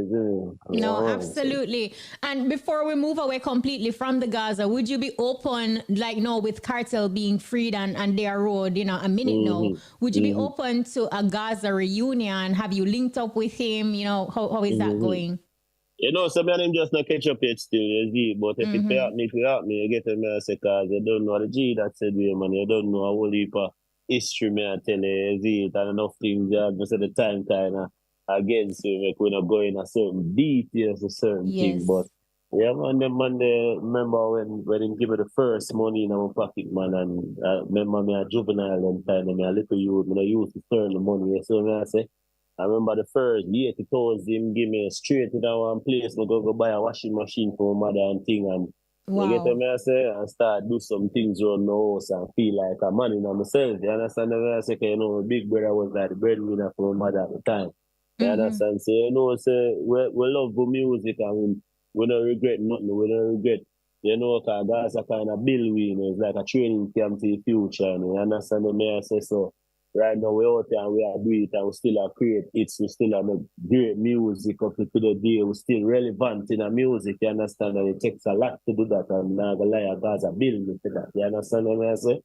No, absolutely. And before we move away completely from the Gaza, would you be open, like with Cartel being freed and their road, a minute now, would you be open to a Gaza reunion? Have you linked up with him? How is that going? Some of them just not catch up yet still, you see. But if it help me, you get them I say, because you don't know the G that said we, man. You don't know a whole heap of history, me I tell you see. And enough things, you have to say the time kind of against you, like we're not going a certain details of certain things, but yeah, man, remember when he give me the first money in my pocket, man, and remember me a juvenile and time, me a little youth, I used to earn the money, so I say, I remember the first year he told him give me straight to that one place, I go buy a washing machine for my mother and thing, and you get what I say, and start do some things around the house and feel like a man in myself, you understand what I say, because big brother was like the breadwinner for my mother at the time. You understand? So, say we love the music and we don't regret nothing. We don't regret, because that's a kind of bill we, it's like a training camp to the future. You understand what I say? So, right now we're out there and we are doing it and we still are create hits. We still are make great music up to the day. We're still relevant in the music. You understand? And it takes a lot to do that. And now the liar guys are building to that. You understand what I say?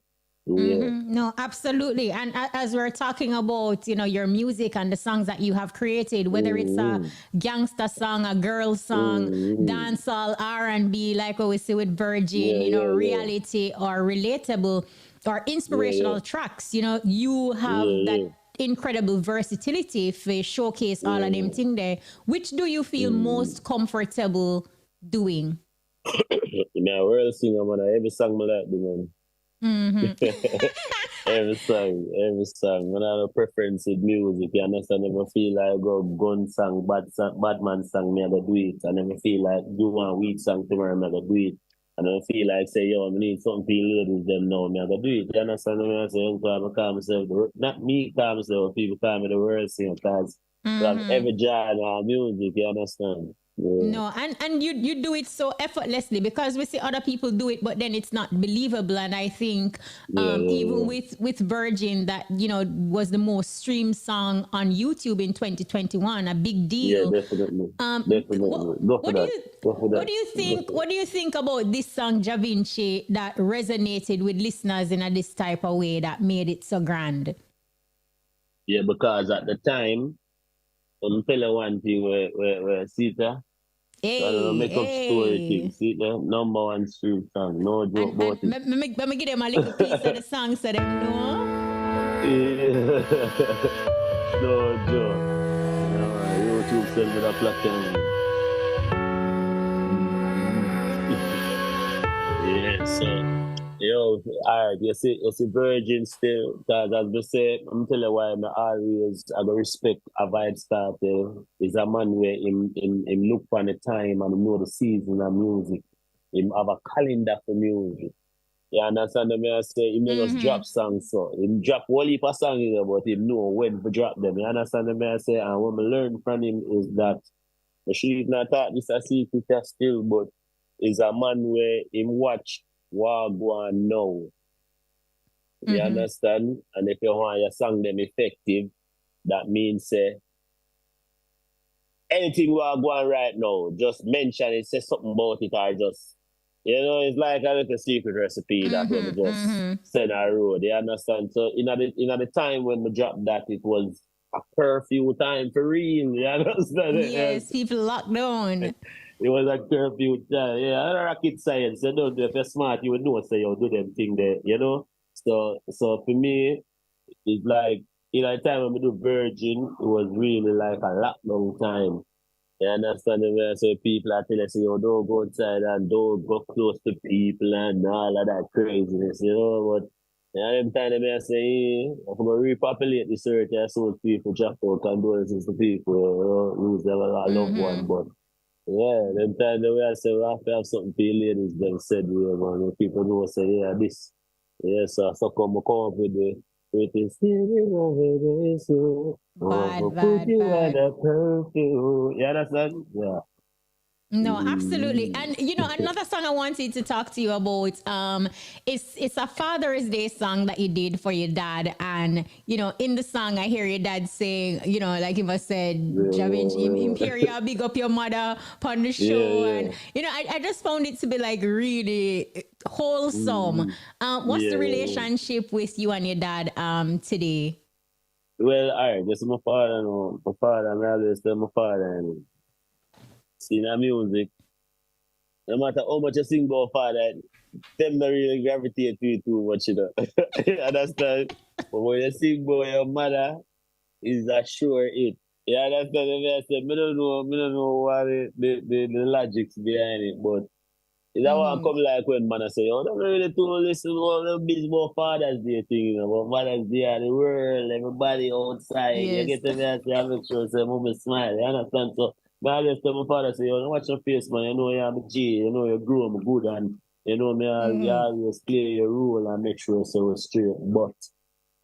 Yeah. No, absolutely. And as we're talking about, your music and the songs that you have created, whether it's a gangster song, a girl song, dancehall, R&B, like what we see with Virgin, reality or relatable or inspirational tracks, you have that incredible versatility for showcase all of them things there. Which do you feel most comfortable doing? My world singer, man, every song I like, man. every song. When I have a preference with music, you understand? If I feel like go gun song, bad man song, me I go do it. And if I feel like do one weak song tomorrow, me I go do it. And I feel like say, I need something for ladies them now, me I go do it. You understand what I say? I call myself, not me call myself, people call me the world singer, because every genre of music, you understand? Yeah. No, and you do it so effortlessly because we see other people do it, but then it's not believable. And I think even with Virgin, that was the most streamed song on YouTube in 2021, a big deal. Yeah, definitely. What do you think about this song JAH VINCI that resonated with listeners in this type of way that made it so grand? Yeah, because at the time, I'm telling one thing where Sita, make up story thing. Sita, #1 stream song, no joke about it. Let me give them a little piece of the song so them know. Yeah. No joke. YouTube send me that platinum. Yeah, so So, all right, you see virgin still, because as I say, I'm telling you why I always I go respect a vibe starter. Is a man where him look for the time and know the season of music. Him have a calendar for music. You understand me? I say him just drop songs, so him drop whole heap of songs, but him know when to drop them. You understand me? I say, and what I learn from him is that she not thought this a secret still, but is a man where him watch what go on now. You understand? And if you want your song them effective, that means anything what go on right now, just mention it, say something about it, or just, it's like a little secret recipe that we just send a road. You understand? So in the time when we dropped that, it was a curfew time for real. You understand? Yes, people locked down. It was a curfew time. Yeah, rocket science. If you're smart, you would know, say you do them thing there, So for me, it's like, the time when we do Virgin, it was really like a lockdown time. You understand me? So people are telling us, don't go outside and don't go close to people and all of that craziness, But them time I say, if we repopulate this earth, so people drop out condolences to people, lose their loved one. But yeah, them time I say, we have to have something for you ladies, them said, man. People know say, this. Yeah, so come up with the pretty stealing over this. Put you at a perfume. You understand? Yeah. No, absolutely. And another song I wanted to talk to you about, it's a Father's Day song that you did for your dad. And, in the song I hear your dad saying, like he must said, JAH VINCI Imperial, big up your mother on the show. And I just found it to be like really wholesome. What's the relationship with you and your dad today? Well, all right, this is my father, my father, I'm always tell my father, and see the music, no matter how much you sing about father, them don't really gravitate to you too much, You understand? But when you sing about your mother, it's a sure it. You understand? I say, I don't know what the logics behind it, but it's that one come like when man I say, don't really to listen to the business about Father's Day thing, about Father's Day and the world, everybody outside. Yes. You get to me and say, I make sure say, move smile. You understand? So I always tell my father, say, watch your face, man. I'm a G, you grow, I'm good, and you always play your role and make sure so we're straight. But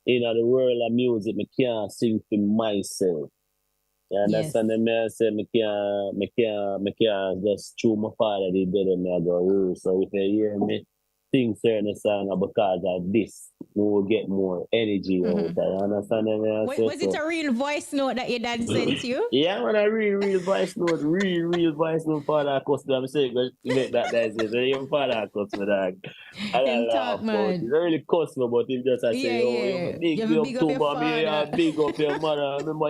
in the world of music, I can't sing for myself. You understand me? I say, I can't just chew my father did better than me, I go, so if you hear me sing certain song because of this, we will get more energy out of it. You understand me? Was it a real voice note that your dad sent you? Yeah, man, a real voice note, real voice note, father cost me. I'm saying, make that say, your father cost me, dog. And I laugh, but he don't really cost me, but he just say, you big up too, but me, big up your mother. Remember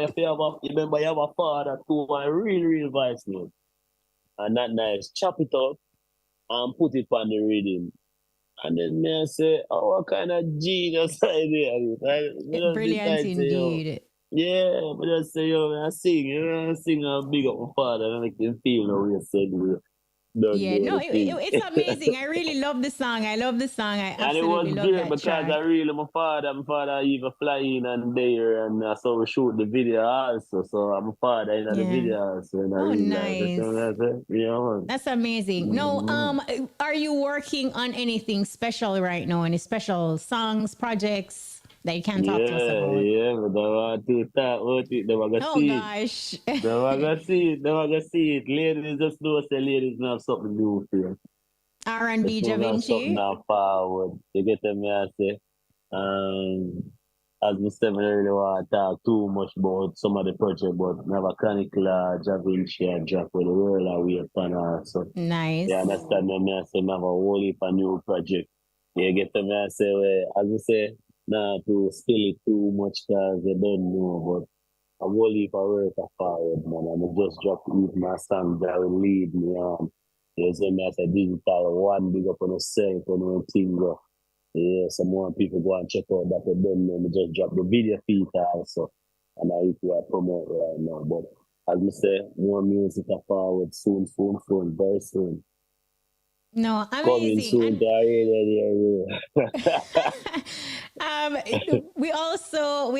you have a father too, a real voice note. And that nice, chop it up and put it on the rhythm. And then me I say, what kind of genius idea is this? Brilliant indeed. Yeah, but I say, I sing and big up my father and I make him feel no way said it's amazing. I really love the song. I love the song. I absolutely love that. And it was great because track. I really, my father even fly in and there, and so we shoot the video also. So I'm father in the video also. And I really nice. That's amazing. No, are you working on anything special right now? Any special songs, projects that you can talk to us about? Yeah, but they want to talk about it. They want to see gosh. it. They want to see it. Ladies just know say ladies have something new for you. R&B JAH VINCI. Something now forward. You get them, I say. As I said, I really want to talk too much about some of the project, but never chronicle JAH VINCI and drop with the world away upon us. So, nice. You understand me? I say, I have a whole heap of new project. You get them, I say, as I say, not to spill it too much because they don't know, but a whole heap of work forward, man. And I just drop my song that will lead me on. You see me as a digital one, big up on yourself, on your thing, go. Yeah, some more people go and check out that they don't know. Me just drop the video feed also. And I will promote right now. But as I say, more music forward soon, very soon. No, Coming amazing. soon to We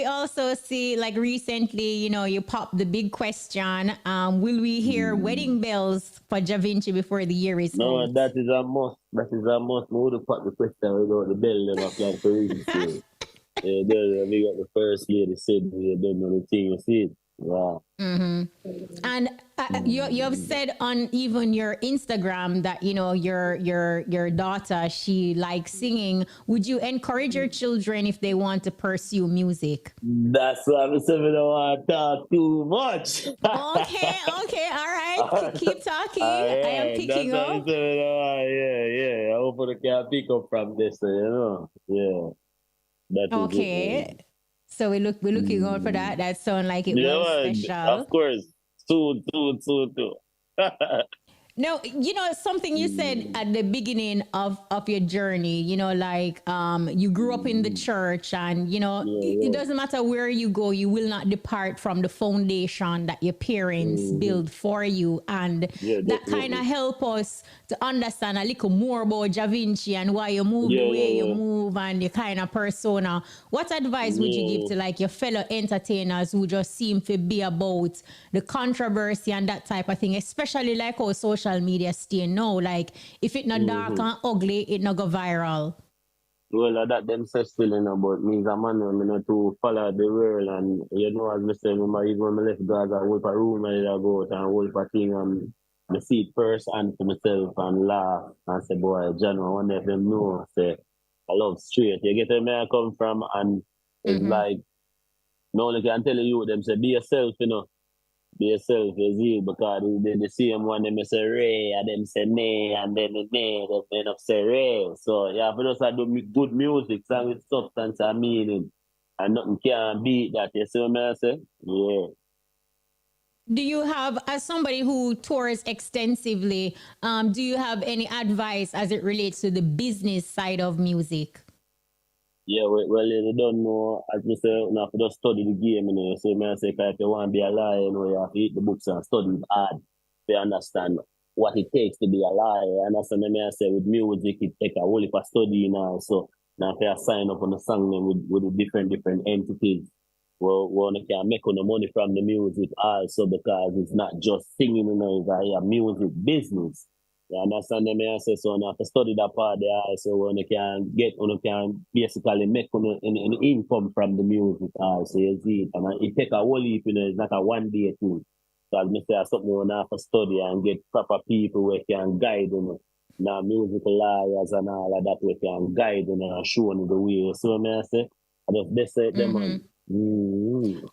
also see, like, recently, you popped the big question. Will we hear wedding bells for JAH VINCI before the year is No, out? that is a must. That is a must. We would have put the question without the bell them up like for reason. Yeah, we got the first lady said we don't know the thing, you see it. Wow. And you have said on even your Instagram that your daughter, she likes singing. Would you encourage your children if they want to pursue music? That's why I'm saying I don't want to talk too much. Okay, all right. Keep talking. I am Alright, that's picking what I'm up. saying. Yeah. I hope I can pick up from this, Yeah, that is it, Okay. man. So we're looking out for Mm. that. That sound like it Yeah, was man. Of special. course. Soon, too. No, something you said Mm. at the beginning of your journey, like you grew up in the Mm. church, and it Yeah. doesn't matter where you go, you will not depart from the foundation that your parents Mm-hmm. built for you. And Yeah, that kind of definitely. help us to understand a little more about JAH VINCI and why you move the way you Yeah. move and your kind of persona. What advice would you give Yeah. to, like, your fellow entertainers who just seem to be about the controversy and that type of thing, especially like how social media stay now? Like, if it not dark Mm-hmm. and ugly, it not go viral. Well, that them say still about me, as a man, I mean, to follow the world, and as I say, remember, even when I left Gaza, I went for a room and I go out and went for thing, and I see it first and for myself and laugh and say, boy, John, I wonder if them know, say, I love straight. You get where I come from, and it's like, no one can tell you, them say, be yourself, be yourself, you see, because the same one, them say Ray, and them say Nay, and then the Nay, they end up say Ray. So, yeah, for us, I do good music, song with substance and meaning, and nothing can beat that, you see what I say? Yeah. Do you have, as somebody who tours extensively, do you have any advice as it relates to the business side of music? Yeah, well, you don't know, as I say, you have to just study the game, So, I say, if you want to be a liar, you have to read the books and study it hard to understand what it takes to be a liar. And that's what I say, with music, it takes a whole heap of study now. So, now if you sign up on the song then with the different entities, well, you can make no money from the music also, because it's not just singing, it's a music business. You understand me? I say so. You have to study that part there, so when you can basically make an income from the music. So you see it, and it take a whole heap. It's not a 1 day thing. So as I say, something you have to study and get proper people who can guide you. Now musical lawyers and all of that we can guide you and show you the way. So I say, I just they say them on. Mm-hmm.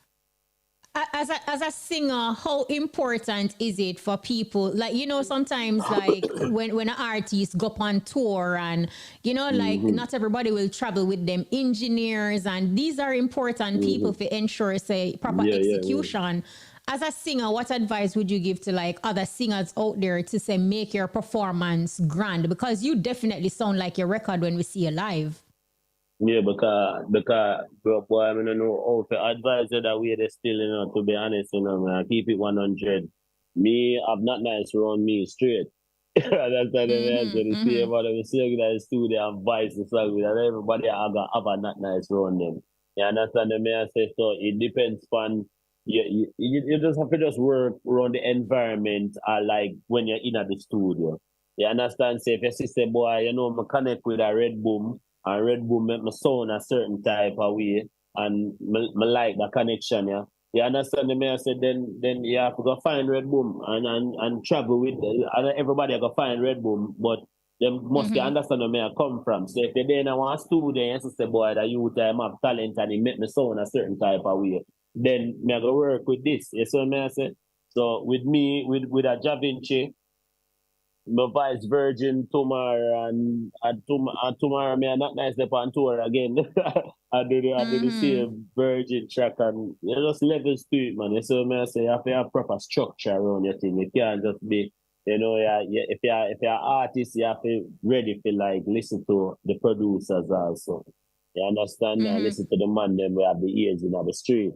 As a singer, how important is it for people? Like, sometimes, like, when an artist go up on tour, and like, Mm-hmm. not everybody will travel with them engineers, and these are important people Mm-hmm. to ensure, say, proper Yeah. execution. As a singer, what advice would you give to, like, other singers out there to, say, make your performance grand? Because you definitely sound like your record when we see you live. Yeah, because bro, boy, I mean, I know how to advise you that way they still, to be honest, man, keep it 100. Me, I'm not nice around me straight. That's what I mean. So the same what I'm saying that the studio and vice the song that everybody have a not nice around them. You understand me? I say so it depends on you just have to just work around the environment like when you're in at the studio. You understand? Say if your sister boy, me connect with a Red Boom, and Red Bull make me sound a certain type of way, and me like the connection, yeah. You understand me? I said then you have to go find Red Boom and travel with and everybody go find Red Boom, but them must get understand where I come from. So if you're there in one studio and you say, boy, that you time have talent and it make me sound a certain type of way, then me I go work with this. You see what I say? So with me, with a JAH VINCI, my vice virgin tomorrow and tomorrow me are not nice step on tour again. I do the same virgin track, and you just levels to it, man. So me I say you have to have proper structure around your thing. You can't just be if you're an artist, you have to ready for like listen to the producers also. You understand? And listen to the man them we have the ears in the street.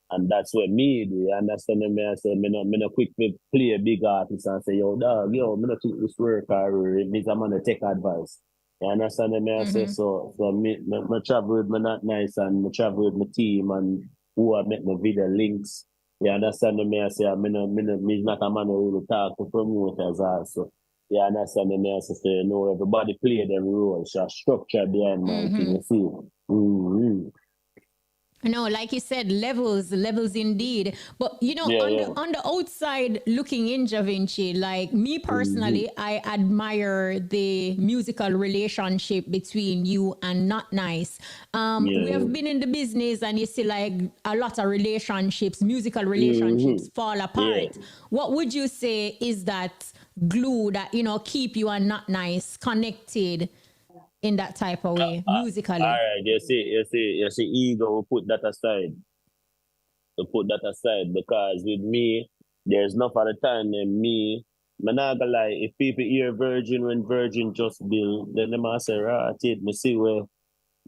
And that's what me do. You understand me? I say, me no quick me play a big artist and say, yo, dog, me not keep this work or me I'm gonna take advice. You understand me? I say, so me travel with me not nice and me travel with my team and who I make my video links. You understand me? I say, me not a man who really talk to promoters also. You understand me? I say, so, you know, everybody play their role. So structure behind my thing, you see. No, like you said, levels indeed. But you know, on the outside looking in, JAH VINCI, like me personally, I admire the musical relationship between you and Not Nice. We have been in the business, and you see, like a lot of relationships, musical relationships, fall apart. What would you say is that glue that keep you and Not Nice connected in that type of way, musically? All right, you see, ego will put that aside. To put that aside because with me, there's enough of the time and me not gonna lie, if people hear Virgin when Virgin just build, then they must say, right, me say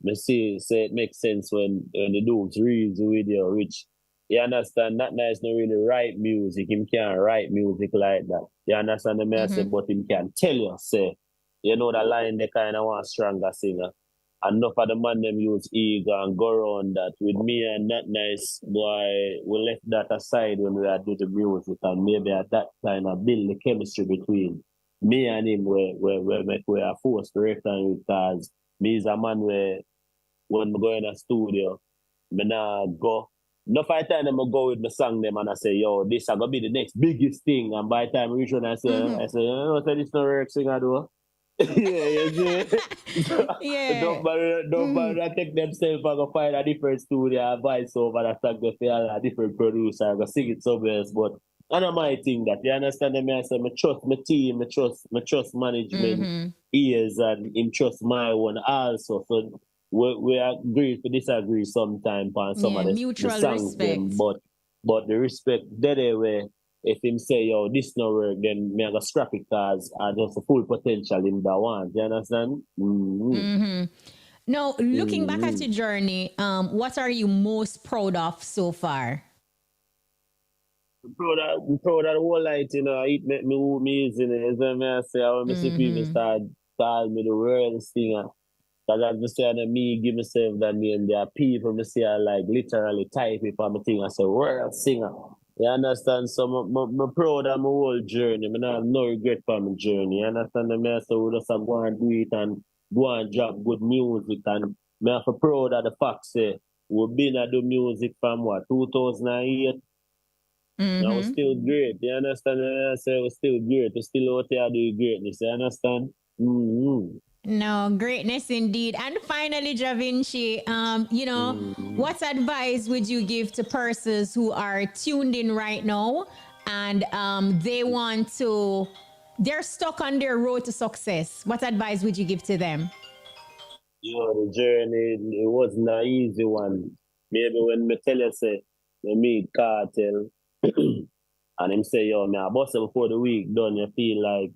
it makes sense when the dudes reads the video, which you understand Not Nice not really write music. Him can't write music like that. You understand the message, but him can tell you, say, you know that line they kinda want stronger singer. Enough of the man them use ego and go around that. With me and Not Nice, boy, we left that aside when we had do the music, and maybe at that time I build the chemistry between me and him we are forced to reckon because me is a man where when I go in a studio, me nah go. No fight time I go with my song them and I say, yo, this is gonna be the next biggest thing. And by the time I reach when I say, this no work singer though. Yeah, you see. Don't bother take themselves and go find a different studio and vice over that song go for a different producer and go sing it somewhere else. But I know my thing that you understand me. I say I trust my team, I trust management ears and him trust my one also. So we agree to disagree sometimes on some of the songs them, but the respect that way. If him say, yo, this no work, then me I go scrap it because I just a full potential in that one. Do you understand? Now, looking back at your journey, what are you most proud of so far? I'm proud of the whole light, it make me who me is, I say, I want to see people start calling me the world singer. Because as I say, me give myself that name, there are people me say I like literally type it for my thing, I say, world singer. You understand? So I'm proud of my whole journey. I have no regret for my journey. You understand? I say we just go and do it and go and drop good music. And I have proud of the fact say we've been at the music from 2008. Now we're still great. You understand? I say we're still great. We're still out there doing greatness. You understand? No, greatness indeed. And finally, JAH VINCI, what advice would you give to persons who are tuned in right now and they're stuck on their road to success? What advice would you give to them? The journey, it wasn't an easy one. Maybe when me tell you, say, me meet Cartel, and him say, yo, me I bust it before the week done, you feel like,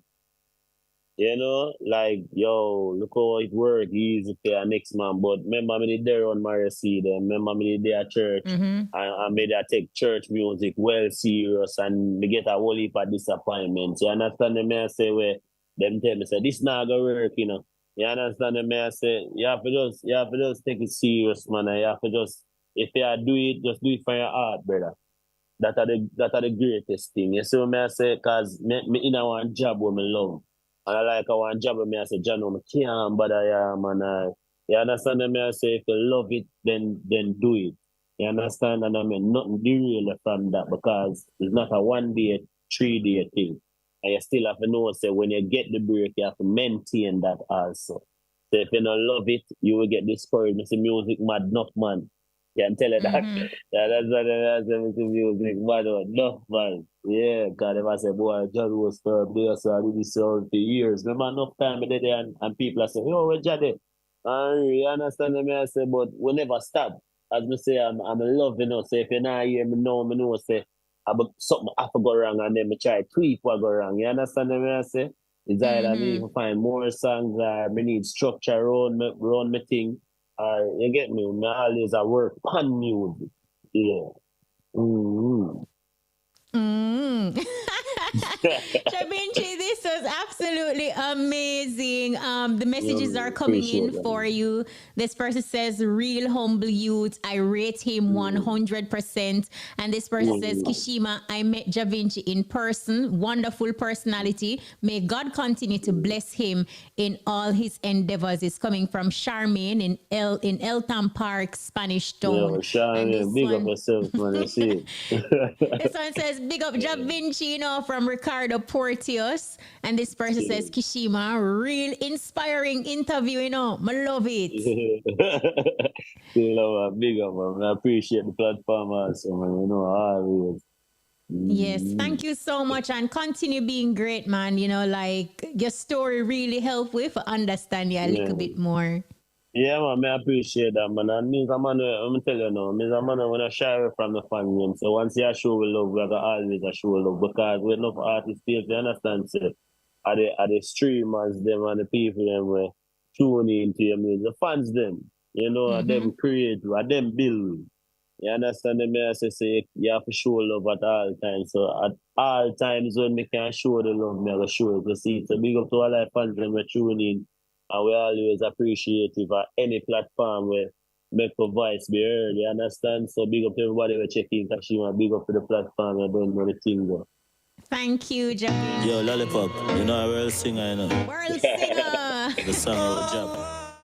yo, look how it work easy for a next man. But remember me did there on Mario C them. Remember me did there at church. I made I take church music well serious and me get a whole heap of disappointments. You understand me? I say where them tell me say this not gonna work, You understand me? I say you have to just take it serious, man. You have to just if you do it, just do it for your heart, brother. That are the greatest thing. You see what I say? Cause me in a one job with me love. And I like I want job with me, I say, John, I can't bother man. You understand me? I say, if you love it, then do it. You understand? And I mean, nothing derail from that because it's not a 1 day, 3 day thing. And you still have to know, say, when you get the break, you have to maintain that also. So if you don't love it, you will get discouraged. It's music mad enough, man. You can tell you that. That's what music mad enough, man. Yeah, because if I say, boy, John was from there, so I did this for years. Remember, enough time I did there, and people are saying, yo, where Jade? You understand me? I say, but we never stop. As me say, I'm loving it. So if you're not here, me know, say, something I have to go wrong, and then me try to tweak what go wrong. You understand me? I say, it's either I need to find more songs, or me need structure around me thing. You get me? Me always I work on music. Yeah. Mm-hmm. JAH VINCI, this was absolutely amazing. The messages are coming in for you. This person says, real humble youth. I rate him 100%. And this person says, Kshema, I met JAH VINCI in person. Wonderful personality. May God continue to bless him in all his endeavors. It's coming from Charmaine in Eltham Park, Spanish Town. Yeah, Charmaine, big up yourself, man. I see it. This one says, big up JAH VINCI, you know, from Ricardo Portius. And this person says, Kshema, real inspiring interview, you know. I love it. Big up, man. I appreciate the platform also, man. You know, always. Yes, thank you so much, and continue being great, man. You know, like your story really helped with understand you a little bit more. Yeah, man, I appreciate that, man. And me, I'm gonna tell you now, me, I'm gonna when I shy away from the family. So once you show love, we gotta always show love, because we enough artists, you understand, so are the streamers, them, and the people them were tuning into your music, the fans them, you know, are them create, are them build. You understand me? I say you have to show love at all times. So at all times when we can show the love, me I go show it. You see, so big up to all our fans when we tune in. And we always appreciate if at any platform where make a voice be heard. You understand? So big up to everybody we check in, Kshema. Big up to the platform and don't know the thing go. Thank you, JAH VINCI. Yo, Lollipop, you know a world singer, you know. World singer. The song of JAH.